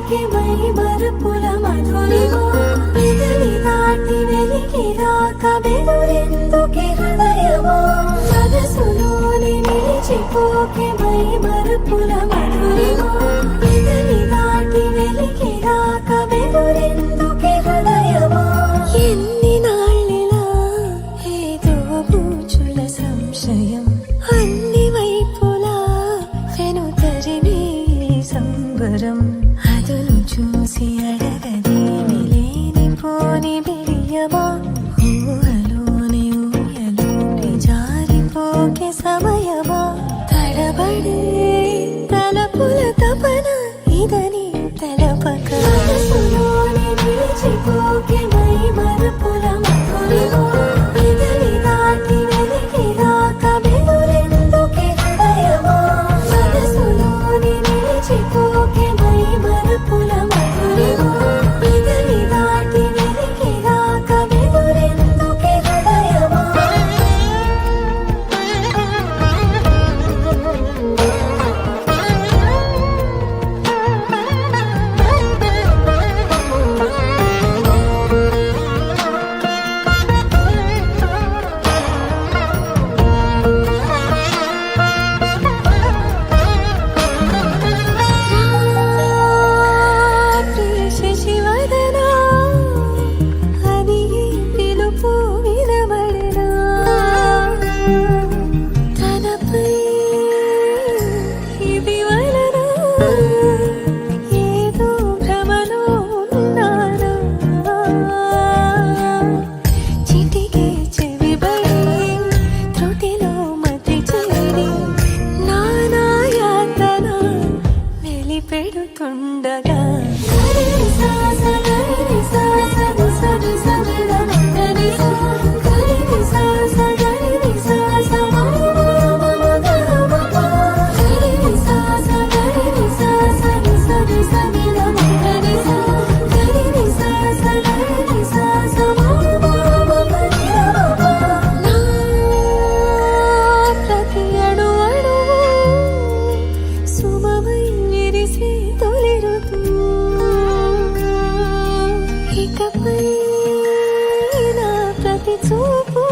మర్చిపోకే my Marupula Madhurima పెదవి దాటి వెలికి రాక బెదురెందుకే హృదయమా మనసులోని నిలిచిపోకే మై మరుపుల మధురిమా పెదవి దాటి వెలికి రాక బెదురెందుకే హృదయమా ఎన్ని నాళ్ళిలా ఏదో బూచుల సంశయం అన్ని వైపులా వెను తరిమే సంబరం అదును చూసి అడగదేమి లేనిపోని బిడియమా ఊహలోని ఊయలోని జారిపోకే సమయమా తడబడే తలపుల తపన ఇదని తలపక మనసులోని నిలిచిపోకే మై మరుపుల మధురిమా పెదవి దాటి వెలికి రాక బెదురెందుకే హృదయమా మనసులోని నిలిచిపోకే మై మరుపుల మధురిమా పెదవి దాటి వెలికి రాక బెదురెందుకే హృదయమా శశివదనా అది పిలుపు వినబడనా తనపై ఇది వలన ఏదో భ్రమలో ఉన్నానా చిటికే చెవిబడి త్రుటిలో మతి చేరి నానా యాతన వెలిపెడుతుండగా ప్రతి అణు అణువు సుమమై విరిసి తొలిరుతూ ఇకపై నా ప్రతి చూపు